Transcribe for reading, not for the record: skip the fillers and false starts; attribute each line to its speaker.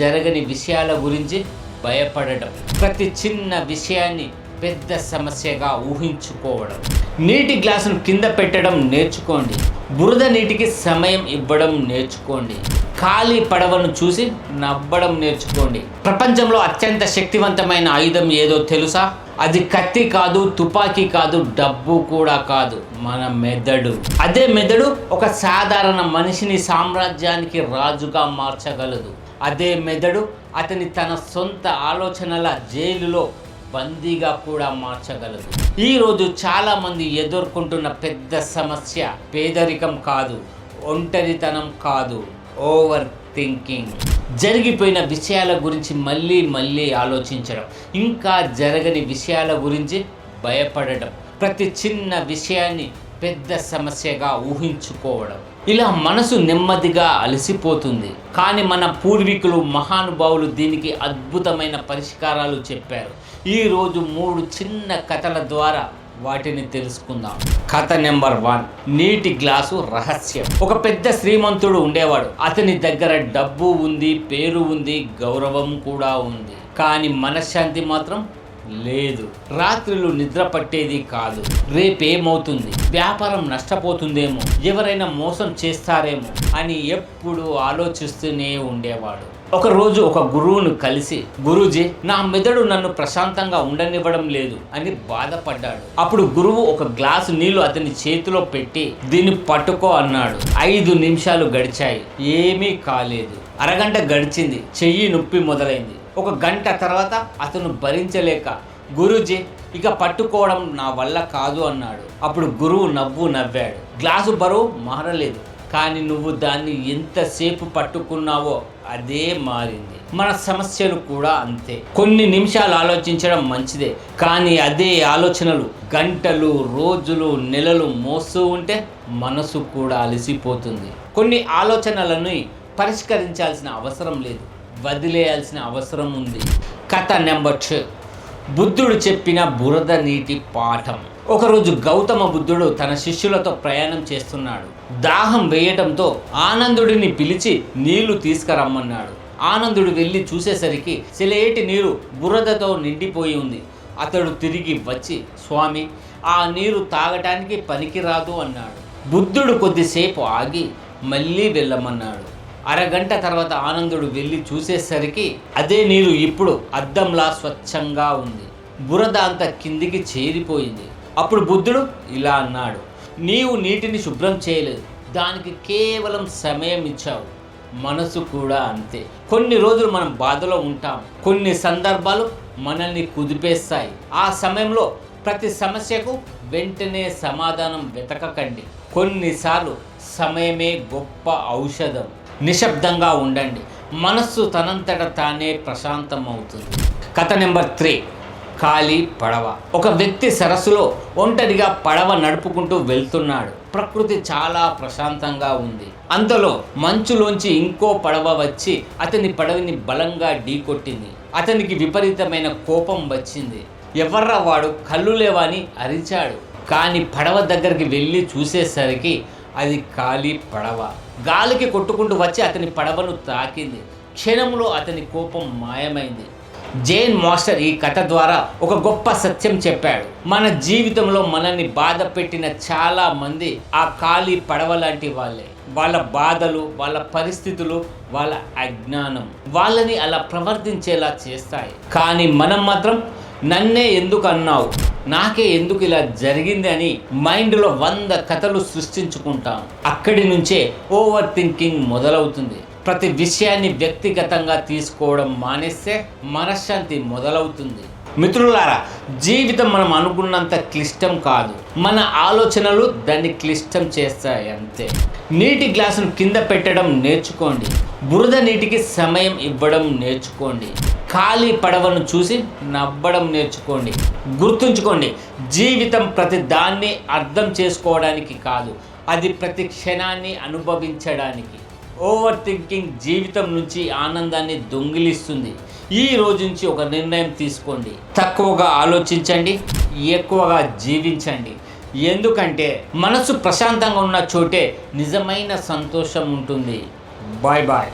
Speaker 1: జరగని విషయాల గురించి భయపడడం, ప్రతి చిన్న విషయాన్ని పెద్ద సమస్యగా ఊహించుకోవడం. నీటి గ్లాసును కింద పెట్టడం నేర్చుకోండి. బురద నీటికి సమయం ఇవ్వడం నేర్చుకోండి. ఖాళీ పడవను చూసి నవ్వడం నేర్చుకోండి. ప్రపంచంలో అత్యంత శక్తివంతమైన ఆయుధం ఏదో తెలుసా? అది కత్తి కాదు, తుపాకీ కాదు, డబ్బు కూడా కాదు, మన మెదడు. అదే మెదడు ఒక సాధారణ మనిషిని సామ్రాజ్యానికి రాజుగా మార్చగలదు. అదే మెదడు అతని తన సొంత ఆలోచనల జైలులో బందీగా కూడా మార్చగలదు. ఈరోజు చాలామంది ఎదుర్కొంటున్న పెద్ద సమస్య పేదరికం కాదు, ఒంటరితనం కాదు, ఓవర్ థింకింగ్. జరిగిపోయిన విషయాల గురించి మళ్ళీ మళ్ళీ ఆలోచించడం, ఇంకా జరగని విషయాల గురించి భయపడడం, ప్రతి చిన్న విషయాన్ని పెద్ద సమస్యగా ఊహించుకోవడం. ఇలా మనసు నెమ్మదిగా అలసిపోతుంది. కానీ మన పూర్వీకులు మహానుభావులు దీనికి అద్భుతమైన పరిష్కారాలు చెప్పారు. ఈరోజు 3 చిన్న కథల ద్వారా వాటిని తెలుసుకుందాం. కథ నెంబర్ 1, నీటి గ్లాసు రహస్యం. ఒక పెద్ద శ్రీమంతుడు ఉండేవాడు. అతని దగ్గర డబ్బు ఉంది, పేరు ఉంది, గౌరవం కూడా ఉంది. కానీ మనశ్శాంతి మాత్రం లేదు. రాత్రులు నిద్ర పట్టేది కాదు. రేపేమవుతుంది, వ్యాపారం నష్టపోతుందేమో, ఎవరైనా మోసం చేస్తారేమో అని ఎప్పుడు ఆలోచిస్తూనే ఉండేవాడు. ఒకరోజు ఒక గురువును కలిసి, గురూజీ, నా మెదడు నన్ను ప్రశాంతంగా ఉండనివ్వడం లేదు అని బాధపడ్డాడు. అప్పుడు గురువు ఒక గ్లాసు నీళ్లు అతని చేతిలో పెట్టి, దీన్ని పట్టుకో అన్నాడు. 5 నిమిషాలు గడిచాయి, ఏమీ కాలేదు. అరగంట గడిచింది, చెయ్యి నొప్పి మొదలైంది. 1 గంట తర్వాత అతను భరించలేక, గురూజీ, ఇక పట్టుకోవడం నా వల్ల కాదు అన్నాడు. అప్పుడు గురువు నవ్వాడు. గ్లాసు బరువు మారలేదు, కానీ నువ్వు దాన్ని ఎంతసేపు పట్టుకున్నావో అదే మారింది. మన సమస్యలు కూడా అంతే. కొన్ని నిమిషాలు ఆలోచించడం మంచిదే, కానీ అదే ఆలోచనలు గంటలు, రోజులు, నెలలు మోస్తూ ఉంటే మనసు కూడా అలసిపోతుంది. కొన్ని ఆలోచనలను పరిష్కరించాల్సిన అవసరం లేదు, వదిలేయాల్సిన అవసరం ఉంది. కథ నెంబర్ 2, బుద్ధుడు చెప్పిన బురద నీటి పాఠం. ఒకరోజు గౌతమ బుద్ధుడు తన శిష్యులతో ప్రయాణం చేస్తున్నాడు. దాహం వేయటంతో ఆనందుడిని పిలిచి నీళ్లు తీసుకురమ్మన్నాడు. ఆనందుడు వెళ్ళి చూసేసరికి సెలయేటి నీరు బురదతో నిండిపోయి ఉంది. అతడు తిరిగి వచ్చి, స్వామి, ఆ నీరు తాగటానికి పనికిరాదు అన్నాడు. బుద్ధుడు కొద్దిసేపు ఆగి మళ్ళీ వెళ్ళమన్నాడు. అరగంట తర్వాత ఆనందుడు వెళ్ళి చూసేసరికి అదే నీరు ఇప్పుడు అద్దంలా స్వచ్ఛంగా ఉంది. బురద అంతా కిందికి చేరిపోయింది. అప్పుడు బుద్ధుడు ఇలా అన్నాడు, నీవు నీటిని శుభ్రం చేయలేదు, దానికి కేవలం సమయం ఇచ్చావు. మనసు కూడా అంతే. కొన్ని రోజులు మనం బాధలో ఉంటాం, కొన్ని సందర్భాలు మనల్ని కుదిపేస్తాయి. ఆ సమయంలో ప్రతి సమస్యకు వెంటనే సమాధానం వెతకకండి. కొన్నిసార్లు సమయమే గొప్ప ఔషధం. నిశ్శబ్దంగా ఉండండి, మనస్సు తనంతట తానే ప్రశాంతం అవుతుంది. కథ నెంబర్ 3, ఖాళీ పడవ. ఒక వ్యక్తి సరస్సులో ఒంటరిగా పడవ నడుపుకుంటూ వెళ్తున్నాడు. ప్రకృతి చాలా ప్రశాంతంగా ఉంది. అంతలో మంచులోంచి ఇంకో పడవ వచ్చి అతని పడవని బలంగా ఢీకొట్టింది. అతనికి విపరీతమైన కోపం వచ్చింది. ఎవర్రా వాడు, కళ్ళు లేవని అరిచాడు. కానీ పడవ దగ్గరికి వెళ్ళి చూసేసరికి అది ఖాళీ పడవ. గాలికి కొట్టుకుంటూ వచ్చి అతని పడవను తాకింది. క్షణంలో అతని కోపం మాయమైంది. జైన్ మాస్టర్ ఈ కథ ద్వారా ఒక గొప్ప సత్యం చెప్పాడు. మన జీవితంలో మనల్ని బాధ పెట్టిన చాలా మంది ఆ ఖాళీ పడవ లాంటి వాళ్ళే. వాళ్ళ బాధలు, వాళ్ళ పరిస్థితులు, వాళ్ళ అజ్ఞానం వాళ్ళని అలా ప్రవర్తించేలా చేస్తాయి. కానీ మనం మాత్రం, నన్నే ఎందుకు అన్నావు, నాకే ఎందుకు ఇలా జరిగింది అని మైండ్లో 100 కథలు సృష్టించుకుంటాం. అక్కడి నుంచే ఓవర్ థింకింగ్ మొదలవుతుంది. ప్రతి విషయాన్ని వ్యక్తిగతంగా తీసుకోవడం మానేస్తే మనశ్శాంతి మొదలవుతుంది. మిత్రులారా, జీవితం మనం అనుకున్నంత క్లిష్టం కాదు, మన ఆలోచనలు దాన్ని క్లిష్టం చేస్తాయి అంతే. నీటి గ్లాసును కింద పెట్టడం నేర్చుకోండి. బురద నీటికి సమయం ఇవ్వడం నేర్చుకోండి. ఖాళీ పడవను చూసి నవ్వడం నేర్చుకోండి. గుర్తుంచుకోండి, జీవితం ప్రతి దాన్ని అర్థం చేసుకోవడానికి కాదు, అది ప్రతి క్షణాన్ని అనుభవించడానికి. ఓవర్ థింకింగ్ జీవితం నుంచి ఆనందాన్ని దొంగిలిస్తుంది. ఈ రోజు నుంచి ఒక నిర్ణయం తీసుకోండి, తక్కువగా ఆలోచించండి, ఎక్కువగా జీవించండి. ఎందుకంటే మనసు ప్రశాంతంగా ఉన్న చోటే నిజమైన సంతోషం ఉంటుంది. Bye bye.